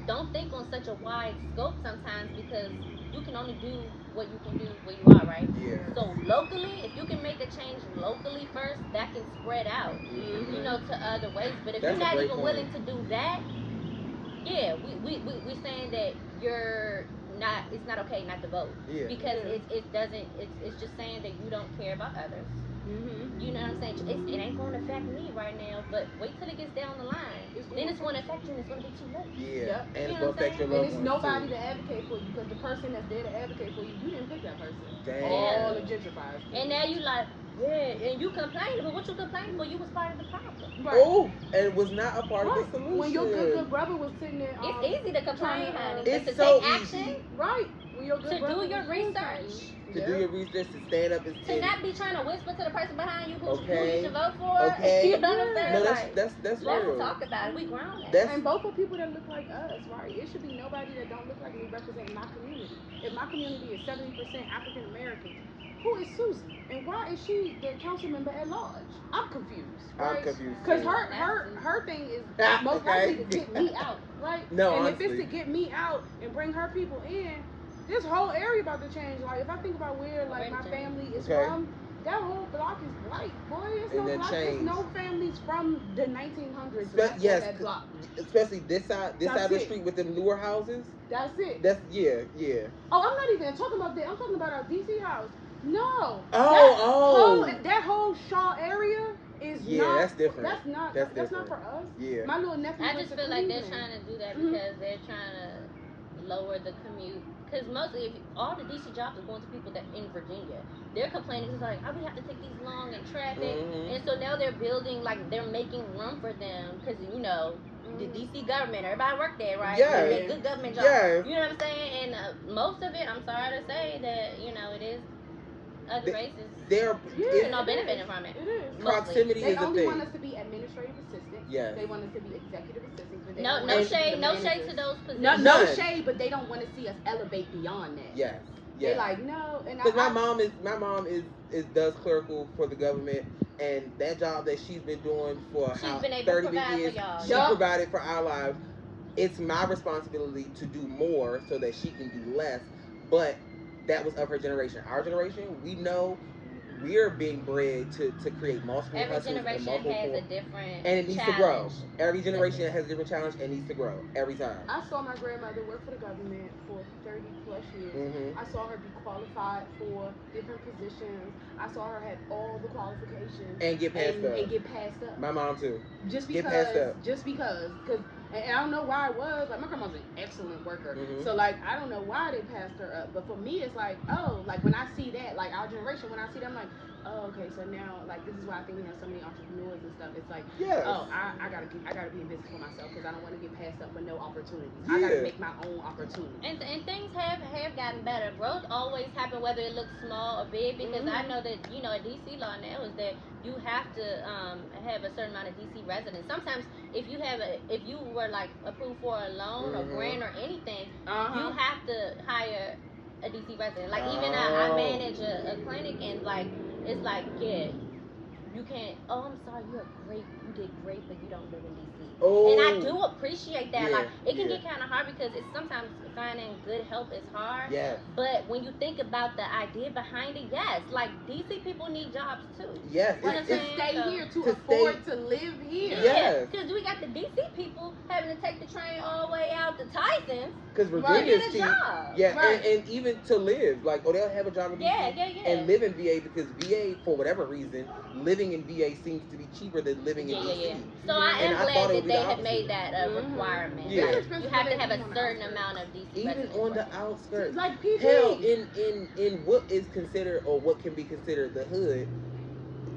don't think on such a wide scope sometimes because you can only do what you can do where you are, right?
Yeah.
So locally, if you can make a change locally first, that can spread out, you know, to other ways. But if you're not even willing to do that, yeah, we're saying that you're not. It's not okay not to vote because it's just saying that you don't care about others. You know what I'm saying? It ain't going to affect me right now, but wait till it gets down the line. Then it's going to affect you, and it's going to be too late.
Yeah, and
you
it's going to affect your loved ones.
And it's nobody to advocate for you because the person that's there to advocate for you, you didn't pick that person.
Damn.
All the gentrifiers.
And now you like, yeah, and you complaining, but what you complaining for? You was part of the problem.
Right.
Oh, and was not a part of the solution.
When your good brother was sitting there,
it's easy to complain, honey.
It's
to
so
take action,
easy.
Right. When your good
to do your research.
To do your research, to stand up and
to not be trying to whisper to the person behind you who you should vote for.
Okay.
You know what I'm saying?
No,
like,
that's
let's
real.
talk about it. We grown.
And both are people that look like us, right? It should be nobody that don't look like me representing my community. If my community is 70% African American, who is Susie? And why is she the council member at large? I'm confused. Right?
I'm confused.
Because her thing is most likely to get me out, right?
No,
and
honestly.
if it's to get me out and bring her people in, this whole area about to change. Like if I think about where like my family is from, that whole block is white, boy. There's no families from the 1900s.
But yes,
that block.
Especially this side of the street with them newer houses.
That's it.
That's yeah.
Oh, I'm not even talking about that. I'm talking about our DC house. No. That whole Shaw area is not.
That's different.
That's not for us.
Yeah.
My little nephew.
I just feel like they're trying to do that because they're trying to lower the commute. Because mostly, all the DC jobs are going to people that in Virginia. They're complaining because like, we have to take these long in traffic, and so now they're building they're making room for them because you know. The DC government, everybody work there, right?
Yeah.
They good government jobs.
Yeah.
You know what I'm saying? And most of it, I'm sorry to say that, you know, it is other races.
They're
not benefiting from it.
It is.
Proximity is a thing.
They only want us to be administrators. administrative assistants.
Yes.
They want us to be executive assistants, but they
no
don't
no
want us to be
shade,
the
no shade
managers.
to those
No,
positions.
no
None.
shade, but they don't want to see us elevate beyond that.
Yes.
They
Yes.
like no, and
Because my mom is does clerical for the government, and that job that she's been doing for
She's
how
been able to
30
provide
years,
for y'all.
she
Yup.
provided for our lives. It's my responsibility to do more so that she can do less. But that was of her generation. Our generation, we know we're being bred to create multiple
Every
hustles and
generation
multiple
has a different
and it needs to grow.
challenge.
Every generation has a different challenge and needs to grow every time.
I saw my grandmother work for the government for 30 plus years.
Mm-hmm.
I saw her be qualified for different positions. I saw her have all the qualifications
And get passed up.
and get passed up.
My mom too.
Just
Get
because,
passed up.
because, and I don't know why it was. Like my grandma's an excellent worker,
Mhm.
so like I don't know why they passed her up. But for me, it's like, oh, like when I see that, like our generation, when I see that, I'm like, oh, okay, so now like this is why I think we have so many entrepreneurs and stuff. It's like,
Yes.
oh, I gotta be in business for myself because I don't want to get passed up with no opportunities.
Yeah.
I gotta make my own opportunities.
And things have gotten better. Growth always happens whether it looks small or big, because I know that a DC law now is that you have to have a certain amount of DC residents. Sometimes if you were like approved for a loan or grant or anything, you have to hire a DC resident. Like even I manage a clinic, and like it's like, yeah, you can't. Oh, I'm sorry, you did great, but you don't live in DC.
Oh.
And I do appreciate that.
Yeah,
like it can
yeah.
get kind of hard because it's sometimes finding good help is hard.
Yes.
But when you think about the idea behind it, yes, like DC people need jobs too.
Yes.
You know what I'm
To
saying?
stay
So-
here, to
to
afford
stay-
to live here.
Yes.
Because we got the DC people having to take the train all the way out to Tyson's
Because
to
Virginia's
get a
cheap.
job.
Yeah,
Right.
and even to live, like, they'll have a job in DC
Yeah.
and live in VA because VA, for whatever reason, living in VA seems to be cheaper than living in DC.
So I
And
am
I thought
glad
it would
that
be
they
the
have
opposite.
made that a requirement.
Yeah.
Like,
It's
you
expensive
have to
to
have
live
a
on the
certain
outskirts.
amount of DC
Even
residents
on the
present.
outskirts.
Like PG.
Hell, in what is considered or what can be considered the hood,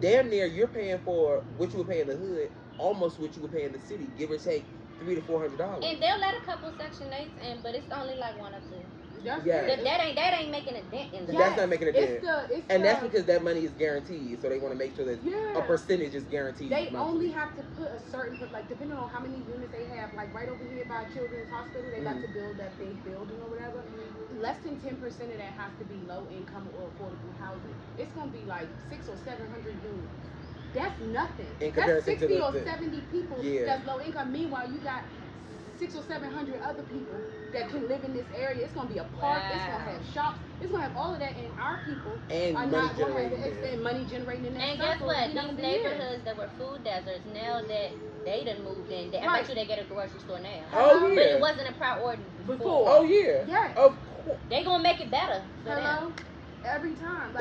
damn near you're paying for what you would pay in the hood, almost what you would pay in the city, give or take $300 to $400.
And they'll let a couple Section 8s in, but it's only like one or two.
That's
Yeah.
it.
That ain't making a dent in the
That's not making a dent.
It's
And that's
the-
because that money is guaranteed, so they want to make sure that
Yeah.
a percentage is guaranteed.
They
monthly.
only have to put a certain, like depending on how many units they have, like right over here by Children's Hospital, they like to build that big building or whatever. Less than 10% of that has to be low income or affordable housing. It's gonna be like 600 or 700 units. That's nothing.
In
That's
comparison
60
to
or
the
70 people that's low income. Meanwhile, you got 600 or 700 other people that can live in this area. It's gonna be a park. It's gonna have shops. It's gonna have all of that, and our people
and
are
money
not gonna have
generating
it. And money generating in that.
And guess
circle,
what?
we not
These
gonna be here.
neighborhoods that were food deserts, now that they done moved in, I
Right.
bet you they get a grocery store now.
Oh, yeah.
But it wasn't a priority before.
Oh yeah.
Yes.
Of course.
They gonna make it better for
Hello.
them.
Every time,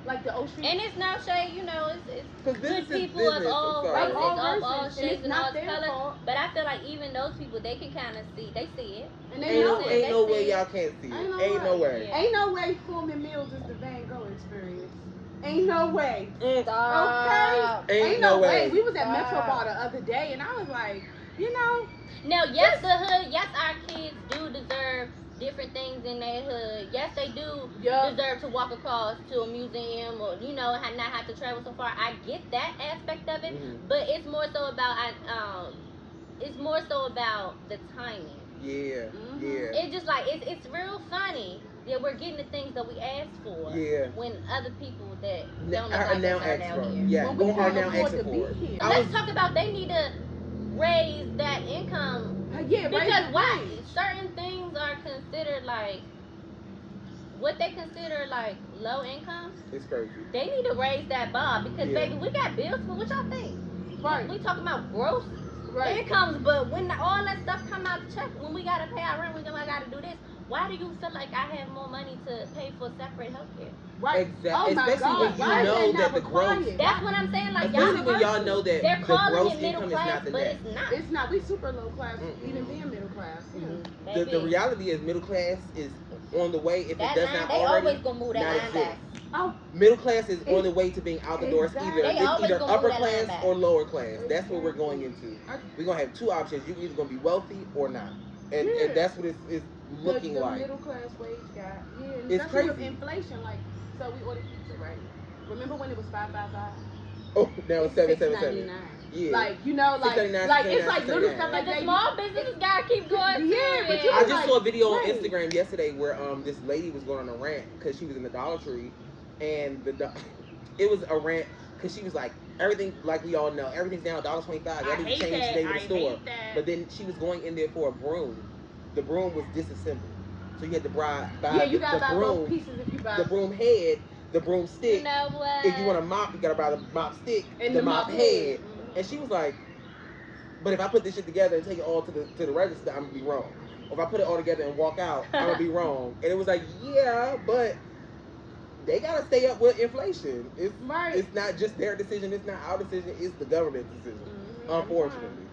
like the ocean.
And it's no shade, it's
Because
good
business is
people
business.
of all
I'm sorry.
races,
Of all
of all
races, and
shapes,
it's
and all
not their
colors.
fault.
But I feel like even those people, they can kind of see it.
And they
Ain't
know
no,
it.
ain't no
They
way
see
y'all
it.
can't see it.
Ain't no
way.
Yeah.
Ain't no way Foreman Mills is the Van Gogh experience. Ain't no way.
Stop.
Okay.
Ain't no way.
We was at
Stop.
Metro Bar the other day, and I was like,
Now, yes, the hood, yes, our kids do deserve different things in their hood. Yes, they do deserve to walk across to a museum or not have to travel so far. I get that aspect of it, but it's more so about the timing.
Yeah.
It's just like it's real funny that we're getting the things that we asked for.
Yeah.
When other people that don't look
Are
like
now
us are
asked
now
for.
here.
Yeah.
well, we
Or are
can't
now
afford
asking
to be
for it.
here.
So let's talk about they need to raise that income.
Yeah,
Because why certain things are considered like what they consider like low income.
It's crazy.
They need to raise that bar because baby, we got bills for what y'all think.
Right.
We talking about gross incomes, but when all that stuff come out the check, when we gotta pay our rent, we gotta do this. Why do you feel like I have more money to pay for separate healthcare?
Right.
Exactly.
Oh my
Especially
God.
when
Why
you
is
know
that
that
not
the gross.
required?
That's what I'm saying. Like
Especially when y'all know that
they're
the
calling
gross
it middle
income
class,
is not the
but
net.
it's not.
It's not. We super low class, even being middle class.
The reality is middle class is on the way. If
that
it does
line,
not
they
already,
always gonna move that
not
line
exist.
back.
Oh,
Middle class is on the way to being out the doors.
Exactly.
Either
They
it's
always
either
gonna
upper
move that line
class
back.
or lower class. That's what we're going into. We're gonna have two options. You're either gonna be wealthy or not, and that's what it's looking
the
like.
middle class wage gap. Yeah, and
It's
especially
crazy.
with inflation. Like, so we ordered pizza, right? Remember when it was $5.55?
Oh, now it's $7.77.
$6.99.
Yeah.
Like, you know, like it's like little stuff like
the
that.
small businesses gotta keep going.
Yeah, but
I just saw a video on Instagram yesterday where this lady was going on a rant because she was in the Dollar Tree, and it was a rant because she was like, everything, like we all know, everything's down $1.25. Y'all need to change the name of the store. But then she was going in there for a broom. The broom was disassembled, so you had to buy the broom pieces if you buy the broom head, the broom stick.
You know what?
If you want a mop, you gotta buy the mop stick and the mop head. And she was like, but if I put this shit together and take it all to the register, I'm gonna be wrong. Or if I put it all together and walk out, I'm gonna be wrong. And it was like, yeah, but they gotta stay up with inflation. It's not just their decision. It's not our decision. It's the government's decision. Unfortunately.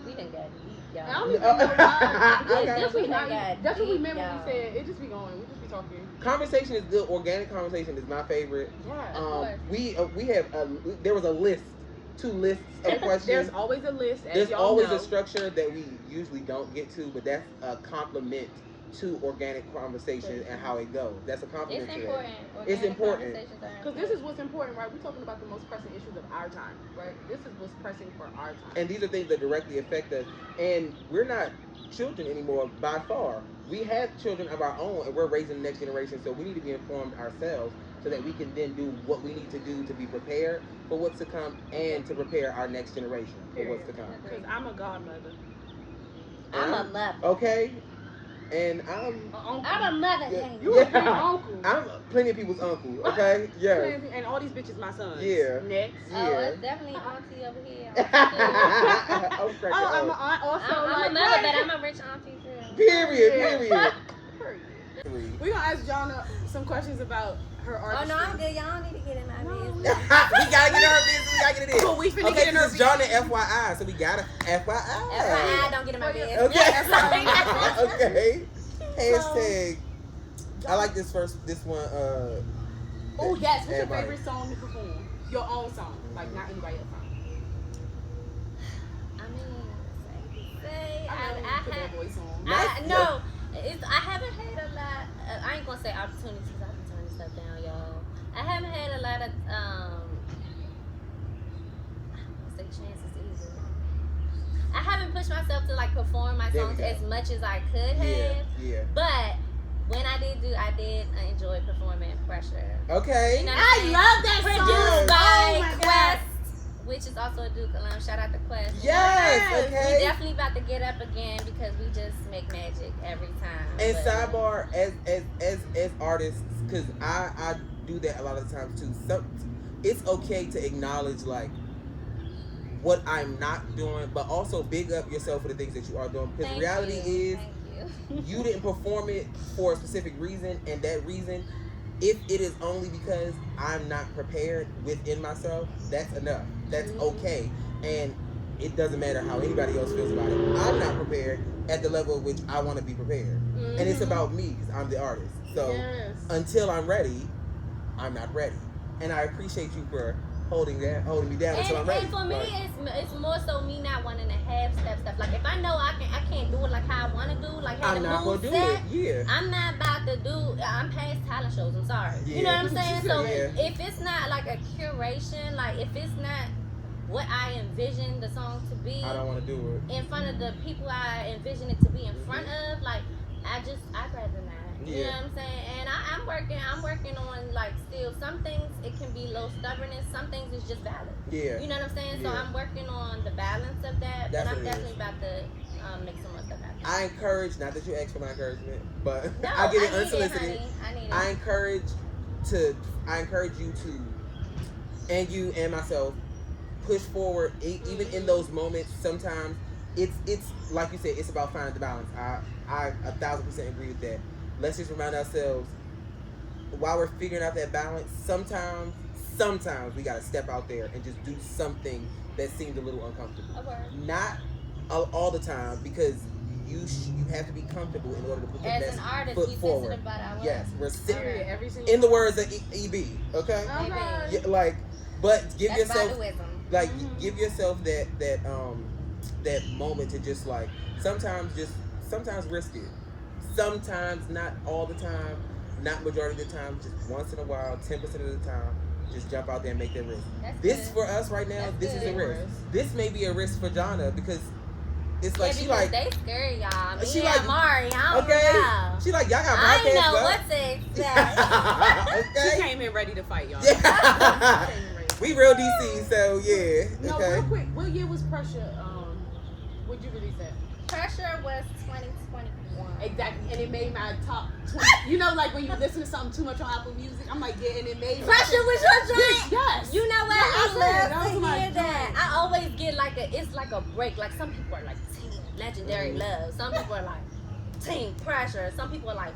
We done got deep, y'all.
I don't even know why.
That's
what we meant when we said it just be going. We just be talking.
Conversation is good. Organic conversation is my favorite.
Yeah,
we have there was a list. 2 lists of questions.
There's always a list.
There's always a structure that we usually don't get to, but that's a compliment to organic conversation and how it goes. That's a compliment.
It's important.
It's important.
Because this is what's important, right? We're talking about the most pressing issues of our time, right? This is what's pressing for our time.
And these are things that directly affect us. And we're not children anymore by far. We have children of our own, and we're raising the next generation, so we need to be informed ourselves so that we can then do what we need to do to be prepared for what's to come and to prepare our next generation for what's to come.
Because I'm a godmother.
I'm a mother.
Okay. And I'm
a mother.
You a uncle.
I'm plenty of people's uncle, okay? Yeah.
And all these bitches my sons.
Yeah.
Next.
Yeah. Oh, it's definitely auntie over here.
I'm an aunt also.
I'm a mother, but I'm a rich auntie too.
Period.
We're gonna ask Jonna some questions about her artistry.
Oh no, I'm good. Y'all need to get in my business.
We gotta get in her business. We gotta get it in.
But we finna get in her business.
Jonna FYI, so we gotta FYI.
FYI, don't get in my business.
Okay. Hashtag. I like this one.
Oh yes. What's your favorite song to perform? Your own song, like not anybody else's song.
I haven't had a lot. I ain't gonna say opportunities. I've been turning stuff down, y'all. I haven't had a lot of say chances either. I haven't pushed myself to like perform my songs as much as I could have.
Yeah.
But when I did enjoy performing Pressure.
Okay.
You know
I love that
song. Produced by Quest. Which is also a Duke alum. Shout out to Quest.
Yes, okay.
We definitely about to get up again because we just make magic every time.
And sidebar, as artists, because I do that a lot of times too. So it's okay to acknowledge like what I'm not doing, but also big up yourself for the things that you are doing. Because the reality is, you didn't perform it for a specific reason, and that reason, if it is only because I'm not prepared within myself, that's enough. That's okay. And it doesn't matter how anybody else feels about it. I'm not prepared at the level at which I want to be prepared. And it's about me because I'm the artist. So until I'm ready, I'm not ready. And I appreciate you for holding me down until I'm ready.
And for me, it's more so me not wanting to have stuff. Like if I know I can't do it like how I want to do, like how
I'm
the
not
mood
gonna do
set,
it. Yeah.
I'm not about to do. I'm past talent shows. I'm sorry.
Yeah.
You know what I'm saying? So
Yeah.
if it's not like a curation, like if it's not what I envision the song to be,
I don't want to do it
in front of the people I envision it to be in front of. Like I'd rather not. You know what I'm saying? And I'm working on like still some things it can be a little stubbornness, some things it's just valid.
Yeah.
You know what I'm saying?
Yeah.
So I'm working on the balance of that.
That's
but I'm
what it
definitely
is.
about to make some more stuff happen.
I encourage, not that you ask for my encouragement, but
No,
I get it
I need
unsolicited.
it, honey. I need it.
I encourage you to, and you and myself, push forward even in those moments. Sometimes it's like you said, it's about finding the balance. I 1,000% agree with that. Let's just remind ourselves while we're figuring out that balance, sometimes we gotta step out there and just do something that seems a little uncomfortable. Not all the time, because you have to be comfortable in order to put the
As
best
an artist,
foot
we
forward.
sensitive about our work.
Yes, we're
Period. Every single
in the words of EB. Okay. Yeah, like, but give
That's
yourself
Baduism.
like give yourself that moment to just like sometimes risk it. Sometimes, not all the time, not majority of the time, just once in a while, 10% of the time, just jump out there and make that risk.
That's
This
good.
for us right now,
That's
this is a
good.
risk. This may be a risk for Jonna because it's like
Yeah,
she
because
like
they scary, y'all.
she
Me and Mari, I don't know.
She like y'all got
I
podcasts.
ain't know what to expect.
She
Okay.
came in ready to fight, y'all.
Yeah. We real DC, so yeah.
No,
Okay.
real quick, what year was Pressure? Would you release that?
Pressure was 2021.
Exactly, and it made my top 20. You know, like when you listen to something too much on Apple Music, I'm like, yeah, and it made
Pressure was your joint.
Yes.
You know what?
Yes,
I
that
love
was
to
my
hear that.
joint.
I always get like it's like a break. Like some people are like Team Legendary Love. Some people are like Team Pressure. Some people are like,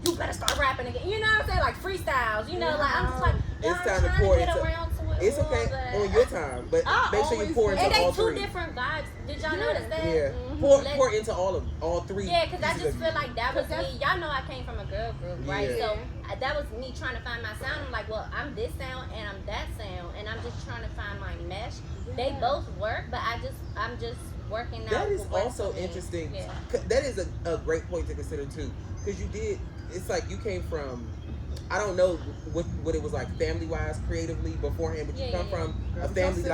you better start rapping again. You know what I'm saying? Like freestyles. You know, like I'm just like,
It's
I'm
time to
trying
pour
to get
into-
around to it.
It's
all,
okay
but-
on your time, but make sure you pour into
And they
all
two
three.
different vibes. Did y'all notice that?
Yeah,
Let-
pour into all three.
Yeah, because I
pieces
just
of
feel
you.
like that was me. Y'all know I came from a girl group, right?
Yeah.
So that was me trying to find my sound. I'm like, well, I'm this sound and I'm that sound, and I'm just trying to find my mesh. They both work, but I'm just working out.
That is
what works
also
for me.
interesting.
Yeah.
That is a great point to consider too, because you did. It's like you came from. I don't know what it was like family wise, creatively beforehand, but you come from a family that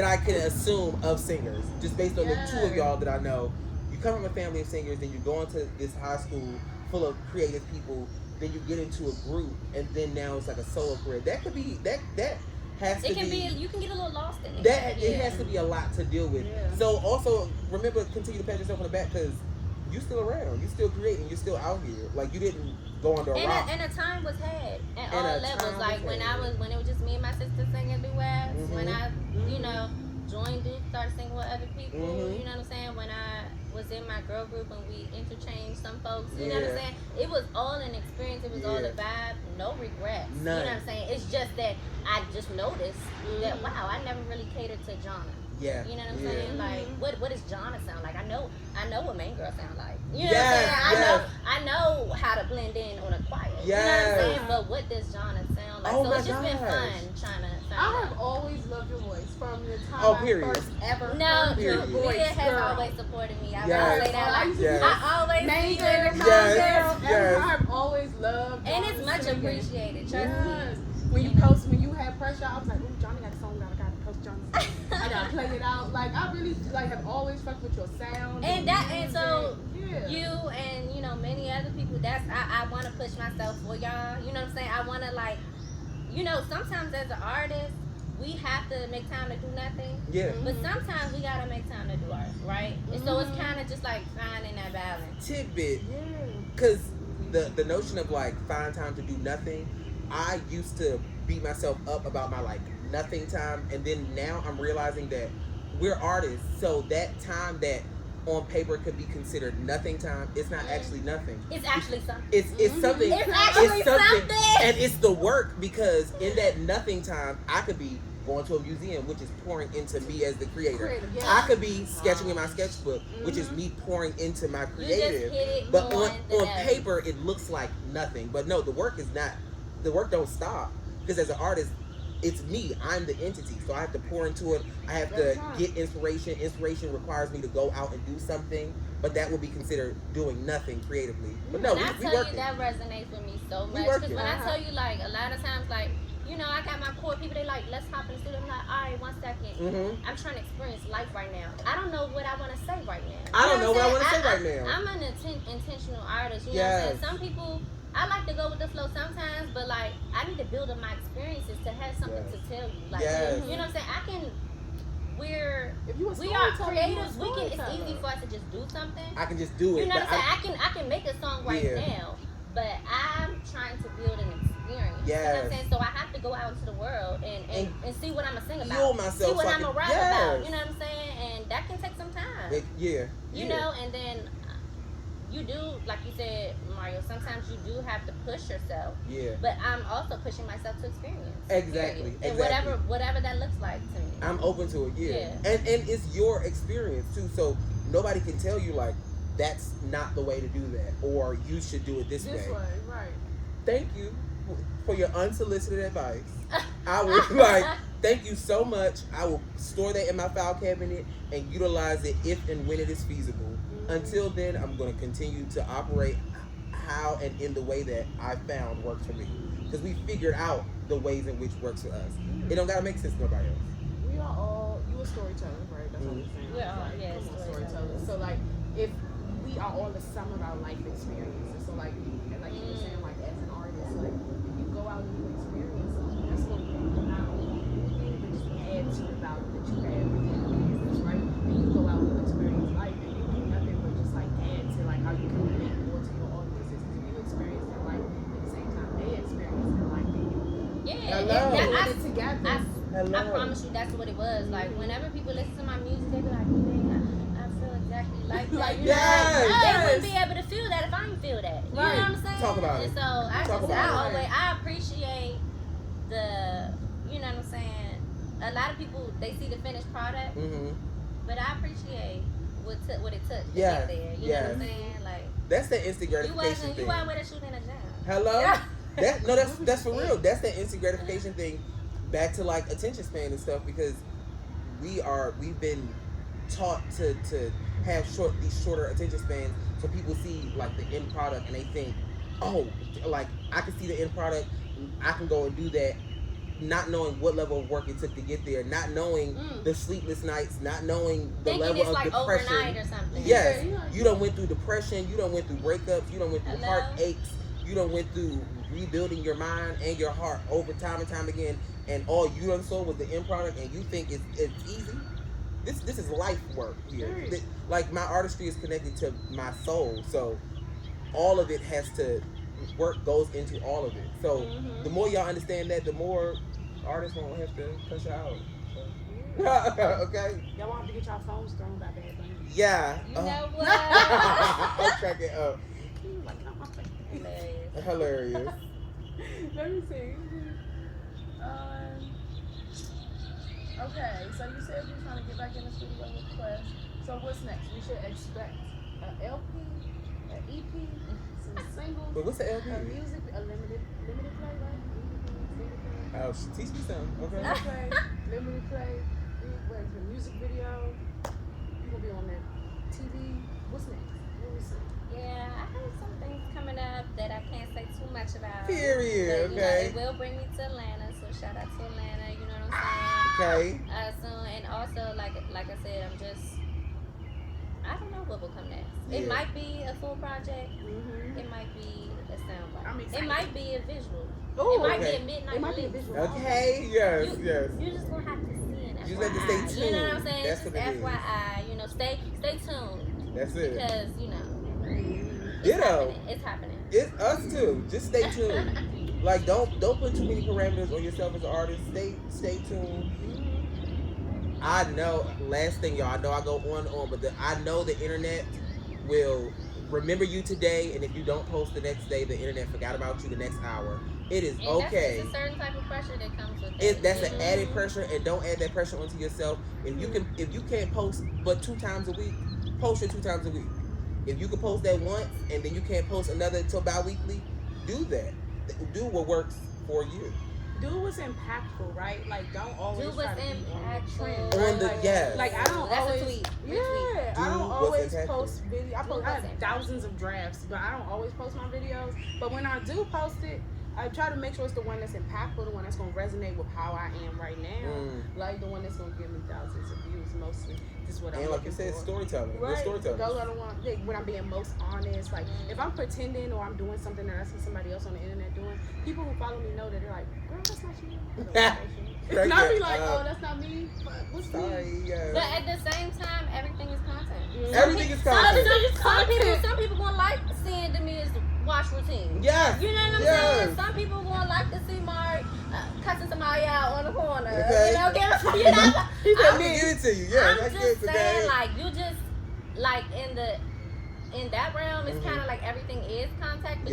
I can assume of singers, just based on the two of y'all that I know. You come from a family of singers, then you go into this high school full of creative people, then you get into a group, and then now it's like a solo career. That could be that has to
It can
be.
you can get a little lost in it.
That it has to be a lot to deal with.
Yeah.
So also remember, continue to pat yourself on the back because you still around, you still creating, you're still out here. Like you didn't go under a rock.
And a time was had at
And
all
a
levels.
time
Like
was
when it was just me and my sister singing duets.
Mhm.
When I joined Duke, started singing with other people.
Mhm.
You know what I'm saying? When I was in my girl group and we interchanged some folks. You know what I'm
Yeah.
saying? It was all an experience. It was all
Yeah.
a vibe. No regrets.
None.
You know what I'm saying? It's just that I just noticed that wow, I never really catered to Jonna.
Yeah.
You know what I'm
Yeah.
saying? Like, what does Jonna sound like? I know what main girl sound like. You know
Yes,
what I'm saying?
yes.
I know how to blend in on a quiet.
Yes.
You know what I'm saying? But what does Jonna sound like?
Oh
So
my
it's just been
gosh.
fun trying to find
I
out.
have always loved your voice from the time
Oh,
I
period.
first ever
No,
heard your
Period.
voice.
Leah has
girl.
always supported me. I
Yes.
will say that. Like,
Yes.
I always
Main
see
girl in
her.
the
Yes.
girl.
Yes.
I've always loved
And
Johnny
it's much
singing.
appreciated. Trust
Yes.
me.
When you had Pressure, I was like, oh, Johnny got a song, I gotta post Johnny. I gotta play it out. Like I really have always fucked with your sound.
And so
yeah.
you and many other people. I want to push myself for y'all. You know what I'm saying? I want to sometimes as an artist we have to make time to do nothing.
Yeah.
But sometimes we gotta make time to do art, right? And so it's kind of just like finding that balance.
Tidbit.
Yeah.
Because the notion of like find time to do nothing, I used to beat myself up about my like nothing time, and then now I'm realizing that we're artists, so that time that on paper could be considered nothing time, it's not actually nothing.
It's actually something.
It's something.
It's actually something.
And it's the work, because in that nothing time, I could be going to a museum, which is pouring into me as the creator.
Yeah.
I could be sketching in my sketchbook, which is me pouring into my creative.
You just hit it
But
on the
on
nose.
paper, it looks like nothing. But no, the work is not. The work don't stop, because as an artist, it's me. I'm the entity, so I have to pour into it. I have to get inspiration. Inspiration requires me to go out and do something, but that will be considered doing nothing creatively. But no,
And I
we
tell
working.
you that resonates with me so
We
much,
working.
because when I tell you, like, a lot of times, like, I got my core people, they like, let's hop in the studio. I'm like, all right, 1 second.
Mm-hmm.
I'm trying to experience life right now. I don't know what I want to say right now.
I don't know what I want to say right now.
I'm an intentional artist. You know what I'm saying? Some people, I like to go with the flow sometimes, but like, I need to build up my experiences to have something to tell you. Like, you know what I'm saying? We are creatives. It's easy for us to just do something.
I can just do it.
You know what I'm saying? I can make a song right now, but I'm trying to build an experience. You know what I'm saying? So I have to go out into the world and see what I'm gonna sing about.
Myself,
see what
so
I'm gonna rap about. You know what I'm saying? And that can take some time. You know, and then you do, like you said, Mario, sometimes you do have to push yourself.
Yeah.
But I'm also pushing myself to experience.
Exactly.
Period. And whatever that looks like to me.
I'm open to it, And it's your experience too, so nobody can tell you like that's not the way to do that, or you should do it this way.
Right.
Thank you for your unsolicited advice. I would thank you so much. I will store that in my file cabinet and utilize it if and when it is feasible. Until then, I'm going to continue to operate how and in the way that I found worked for me. Because we figured out the ways in which works for us. It don't gotta make sense to nobody else.
We are all, you a storyteller, right? That's what I'm saying.
We're all,
like,
yeah,
storytellers. So like, if we are all the sum of our life experiences, so like you were saying, like as an artist, like if you go out and you experience something, that's going to not only just add to the value that you have within the business, right? And you go out and experience life, and you do nothing but just like add to like how you can relate more to your audiences. Because if you experience their life at the same time they experience their life, then you
I promise you that's what it was. Like whenever people listen to my music, they be like, I feel exactly like that. You know, they wouldn't be able to feel that if I didn't feel that. You know what I'm saying?
Talk about it.
And so I appreciate the, you know what I'm saying? A lot of people, they see the finished product, but I appreciate what it took to get there. You know what I'm saying? Like
that's the instant gratification thing.
You weren't with a shooting a job.
Hello? That's for real. That's the instant gratification thing. Back to like attention span and stuff, because we've been taught to have these shorter attention spans, so people see like the end product and they think, oh, like I can see the end product, I can go and do that, not knowing what level of work it took to get there, not knowing the sleepless nights, not knowing the
thinking
level
it's
of
like
depression.
Overnight or something.
Yes, you done went through depression, you done went through breakups, you done went through heartaches, you done went through rebuilding your mind and your heart over time and time again, and all you done saw was the end product, and you think it's easy. This is life work here. Like my artistry is connected to my soul, so all of it has to work goes into all of it. So the more y'all understand that, the more artists won't have to cuss y'all out. So. Okay.
Y'all want to get y'all phones thrown by Bad Bunny?
Yeah.
You know what?
I'll crack it up. Hilarious.
Let me see. Okay, so you said you're trying to get back in the studio with Quest. So what's next? We should expect an LP, an EP, some singles.
But what's the LP?
A music, a limited play, right?
Oh, teach me something. Okay.
Limited play. Wait, the music video. You gonna be on that TV. What's next? What we see?
Yeah, I have some things coming up that I can't say too much about.
Period.
But, you
okay.
know, it will bring me to Atlanta, so shout out to Atlanta. You know what I'm saying?
Okay.
Soon, and also like I said, I don't know what will come next.
Yeah.
It might be a full project. It might be a soundbite. It might be a visual.
Ooh,
it might be a midnight.
It might be a visual.
Okay. Yes.
You just gonna have to see it.
You just have to stay tuned.
You know what I'm saying?
That's
just
what it
FYI. You know, stay tuned.
That's it.
Because you know,
Ditto.
It's happening.
It's us too. Just stay tuned. Like don't put too many parameters on yourself as an artist. Stay tuned. I know. Last thing, y'all. I know I go on, but I know the internet will remember you today, and if you don't post the next day, the internet forgot about you the next hour. It is
and
okay.
That's a certain type of pressure that comes with it.
That's an added pressure, and don't add that pressure onto yourself. If you can't post but 2 times a week, post your 2 times a week. If you can post that once, and then you can't post another until bi-weekly, do that. Do what works for you.
Do what's impactful, right? Like, don't always try to be on the trend.
On the
Like, I don't
that's
always.
A tweet.
Yeah, I don't always
impactful.
post videos. I have thousands of drafts, but I don't always post my videos. But when I do post it, I try to make sure it's the one that's impactful, the one that's going to resonate with how I am right now. Like the one that's going to give me thousands of views, mostly. This is what I'm
And like you said,
for.
storytelling.
Right.
Storytelling.
Those are the ones, like, when I'm being most honest. Like, if I'm pretending or I'm doing something that I see somebody else on the internet doing, people who follow me know that they're like, girl, that's not you. And I'll be like, oh, that's not me. What's
sorry,
me?
But at the same time, everything is content.
Everything is content.
Some people gonna like seeing Demia's wash routine.
Yes.
You know what I'm saying? Some people gonna like to see Mari cussing somebody out on the corner.
Okay.
You know,
I'm gonna give it to you. Yeah,
I'm just saying, like, you just like in that realm, it's kind of like everything is content, but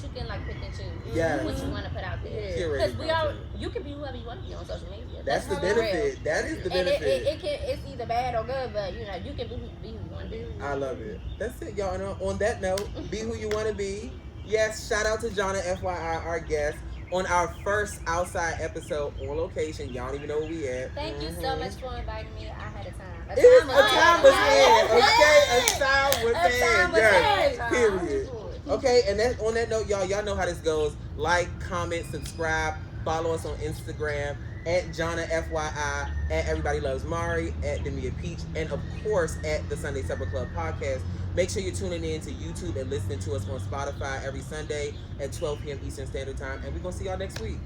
you can like pick and choose what you want to put out there. Because you can be whoever you want to be on social media.
That's the benefit. That is the benefit.
And it's either bad or good, but you know you can be who you want to be.
I love it. That's it, y'all. And on that note, be who you want to be. Yes, shout out to Jonna, FYI, our guest, on our first outside episode on location. Y'all don't even know where we at.
Thank you so much for inviting me. I had a time.
A time was had. Okay, a time was had. Yes, period. Okay, and that on that note, y'all know how this goes. Like, comment, subscribe, follow us on Instagram at Jonna FYI, at Everybody Loves Mari, at Demi Peach, and of course at the Sunday Supper Club podcast. Make sure you're tuning in to YouTube and listening to us on Spotify every Sunday at 12 p.m. Eastern Standard Time. And we're gonna see y'all next week.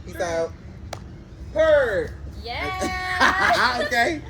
Peace out. Purr.
Yeah.
Okay.